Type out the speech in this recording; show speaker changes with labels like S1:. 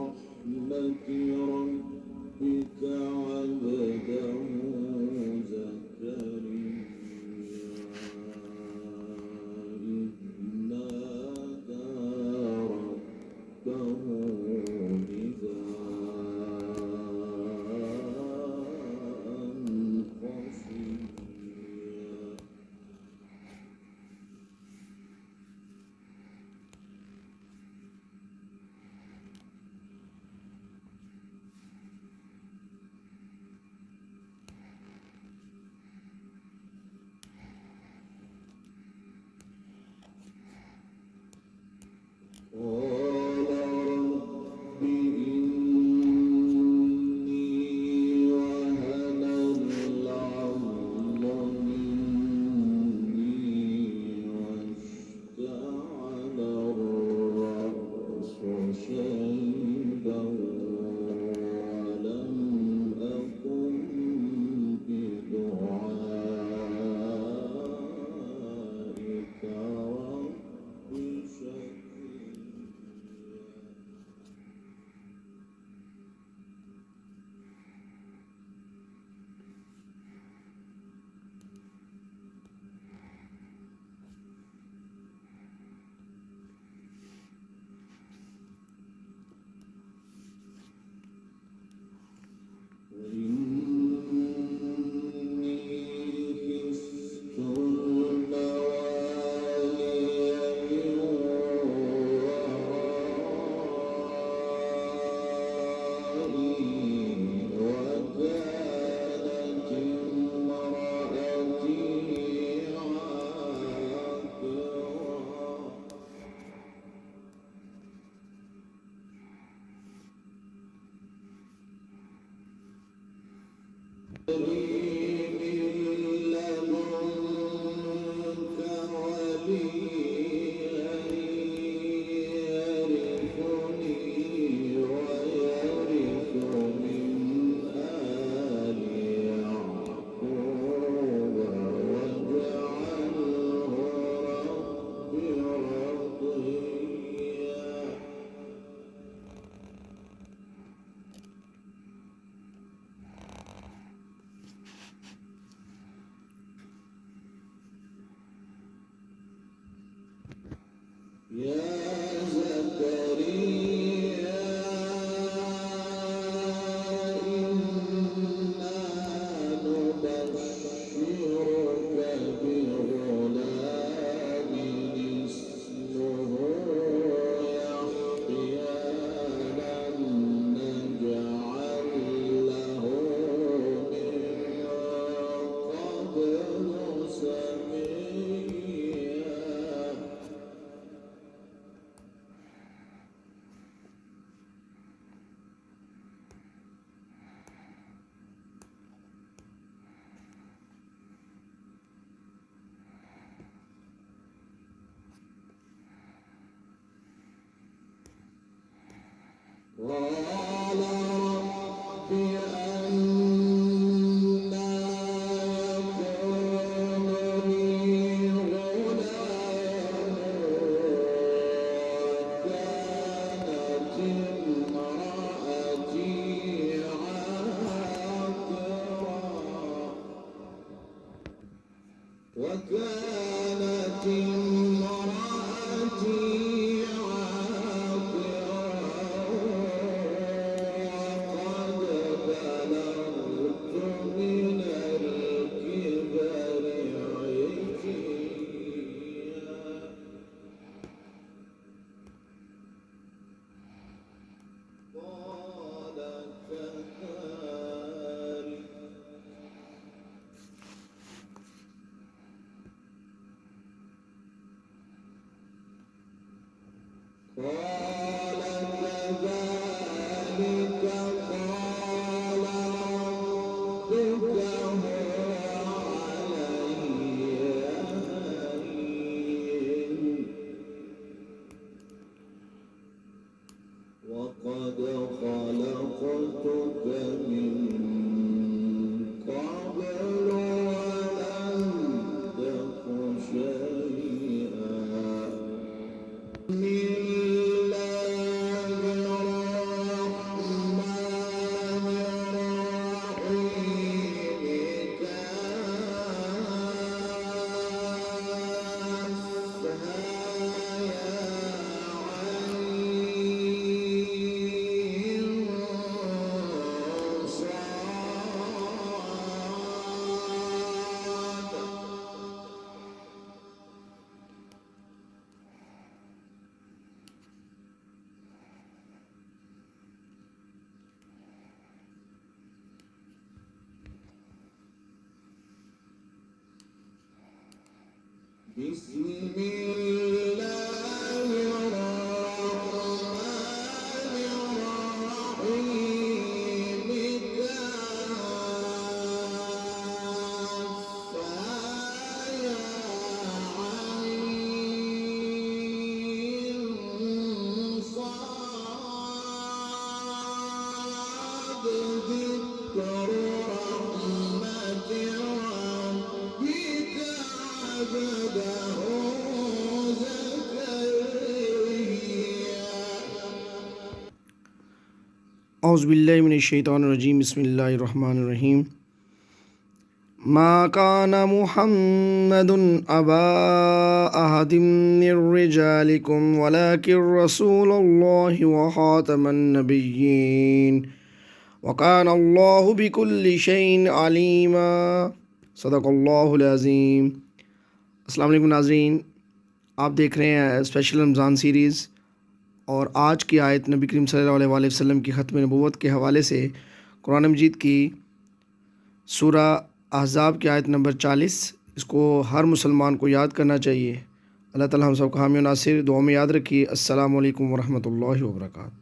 S1: رحمة ربك عبده زكريا إذ نادى ربه نداء خفيا قال رب إني وهن العظم مني واشتعل الرأس شيبا ولم أكن بدعائك رب شقيا وإني خفت الموالي من ورائي وكانت امرأتي عاقرا لي من لدنك وليا يرثني ويرث من آل يعقوب واجعله رب رضيا يا زكريا إنا نبشرك بغلام اسمه يحيى لم نجعل له من قبل سميا قال رب أنى يكون لي غلام وكانت امرأتي عاقرا وكانت امرأتي بلغت من الكبر عتيا قال كذلك قال كذلك قال ربك هو علي هين وقد خلقتك من قبل ولم تك شيئا بسم الله بسم الله
S2: औज़ुबिल्लाहि मिनश्शैतानिर्रजीम बिस्मिल्लाहिर्रहमानिर्रहीम मा काना मुहम्मदुन अबा अहदिम मिर रिजालिकुम वलाकिर रसूलुल्लाहि व खातमन नबिय्यीन व काना अल्लाहु बिकुल्लि शैइन अलीमा सदक़ल्लाहुल अज़ीम। अस्सलाम वालेकुम नाज़रीन, आप देख रहे हैं स्पेशल रमज़ान सीरीज़ और आज की आयत नबी करीम सल्लल्लाहु अलैहि वसल्लम की ख़त्म नबूवत के हवाले से कुरान मजीद की सूरा अहज़ाब की आयत नंबर 40। इसको हर मुसलमान को याद करना चाहिए। अल्लाह ताला हम सब का हामी नासिर दुआ में याद रखिए। अस्सलामु अलैकुम व रहमतुल्लाहि व बरकातहू।